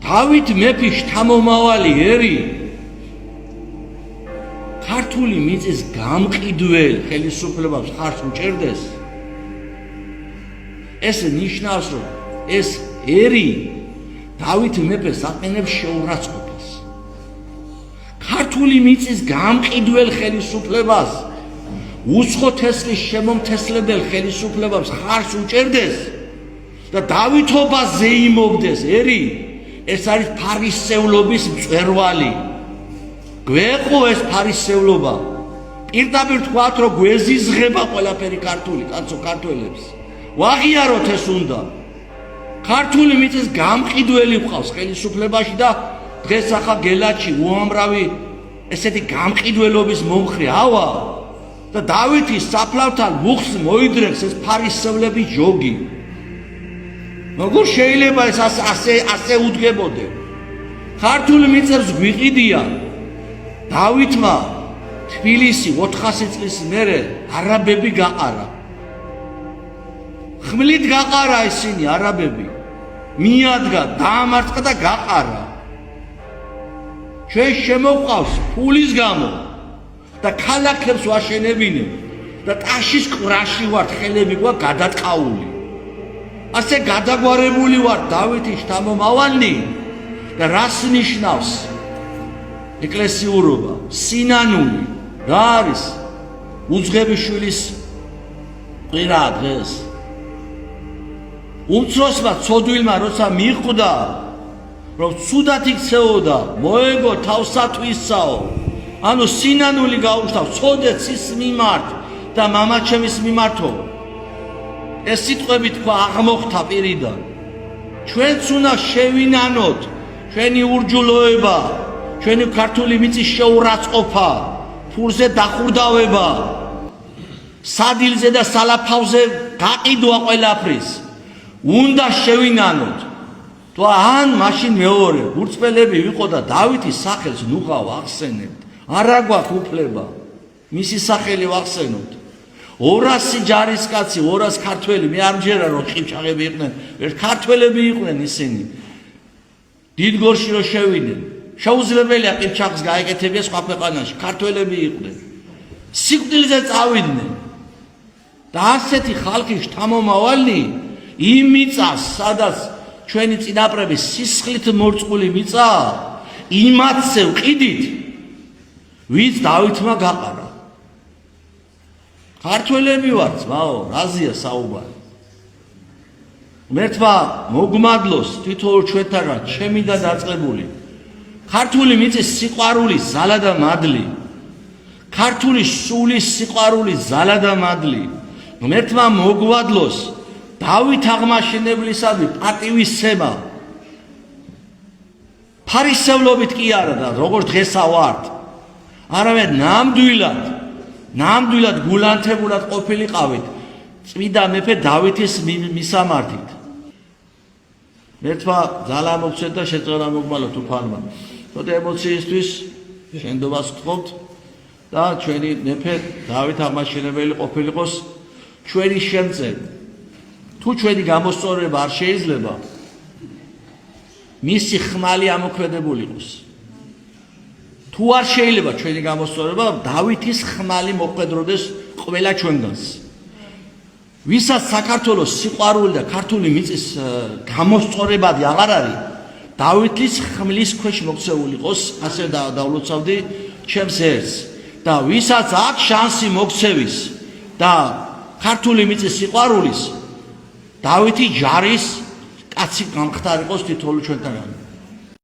დავით მეფის შთამომავალი ერი ქართული მიწის გამყიდველ ხელისუფლებას ხარს უჭერდეს, ეს ნიშნავს, რომ ეს ერი დავით მეფეს აყენებს შეურაცხყოფას. ქართული მიწის გამყიდველ ხელისუფლებას, უცხოთესლის შემომთესლებელ ხელისუფლებას ხარს უჭერდეს და დავითობას ზეიმობდეს ერი, ეს არის ფარისევლობის მწვერვალი. გვეყო ეს ფარისევლობა. პირდაპირ თქვათ, რომ გვეზიზღება ყველაფერი ქართული, კაცო ქართველებს. ვაღიაროთ ეს უნდა. ქართული მიწის გამყიდველი ვყავს ხელისუფლებაში და დღეს ახლა გელაჩი უამრავი ესეთი გამყიდველობის მომხრე ავა და დავითის საფლავთან მუხს მოიდრებს ეს ფარისევლების ჯოგი. როგორ შეიძლება ეს ასე უდგებოდე? ქართული მიწებს გვიყიდია დავითმა თბილისი 400 წლის მერე არაბები გაყარა. ხმლით გაყარა ისინი არაბები. მიადგა, დაამარცხა და გაყარა. ჩვენ შემოყვავს ფულის გამო და ქალაქებს ვაშენებინებ და ტაშის ყვრაში ვართ, ხელები გვაქვს გადატყაული. ასე გადაგვარებული ვართ დავითის შთამომავალი და რას ნიშნავს ეკლესიურობა, სინანული, რა არის უძღებიშვილის ყვირა დღეს. უმცროსმა ცოდვილმა როცა მიხვდა, რომ ცუდად იქცეოდა, მოეგო თავსათვისაო, ანუ სინანული გაუჩნდა ცოდეთ cis მიმართ და მამაჩემის მიმართო. ეს სიტყვები თქვა აღმოხთა პირიდან. ჩვენც უნდა შევინანოთ ჩვენი ურჯულოება, ჩვენი ქართული მიწის შეურაცხყოფა, ფურზე დახურდავება, სადილზე და სალაფავზე გაყიდვა ყველაფრის. უნდა შევინანოთ. თუ ან მაშინ მეორე გურწმელები ვიყო და დავითის სახელს ნუღავ ახსენებთ. არა გვაქვს უფლება მისი სახელი ვახსენოთ. 200 ჯარისკაცი, 200 ქართველი, მე არ მჯერა რომ ყივჩაღები იყვნენ, ერთ ქართველები იყვნენ ისინი. დიდგორში რომ შევიდნენ, შეუძლებელია ყივჩაღს გაეკეთებინა სხვა ქვეყანაში, ქართველები იყვნენ. სიკვდილზე წავიდნენ. და ასეთი ხალხის შთამომავალი იმ მიწას, სადაც ჩვენი წინაპრები სისხლით მორწყული მიწა, იმათზე ვყიდით, ვინც დავითმა გაყარა. ქართველები ვართ, ძმაო, რაზეა საუბარი? მერთმა მოგმადლოს თითოეულ ჩვენთანაც, ჩემი და დაწყებული. ქართული მიწის სიყვარული ზალა და მადლი. ქართული სულის სიყვარული ზალა და მადლი. მერთმა მოგმადლოს დავით აღმაშენებლისადმი პატივისცემა. ფარისევლობით კი არა და როგორც დღესა ვართ, არამედ ნამდვილად გულანთებულად ყოფილიყავით წმინდა მეფე დავითის მისამართით. მერთმა ძალა მოგცეთ და შეწევნა მოგმალოთ უფალმა. ცოტა ემოციისთვის შენდობას გთხოვთ და ჩვენი მეფე დავით აღმაშენებელი ყოფილიყოს ჩვენი შემწე. თუ ჩვენი გამოსწორება არ შეიძლება, მისი ხმალი ამოქმედებული იყოს. თუ არ შეიძლება ჩვენი გამოსწორება, დავითის ხმალი მოყვედროდეს ყველა ჩვენგანს. ვისაც საქართველოს სიყვარული და ქართული მიწის გამოსწორებადი აღარ არის, დავითის ხმლის ქვეშ მოქცეულიყოს, ასე დავლოცავდი ჩემს ერს. და ვისაც აქვს შანსი მოქცევის და ქართული მიწის სიყვარულის, დავითი ჯარის კაცი გამხდარიყოს თითოეული ჩვენთაგანი.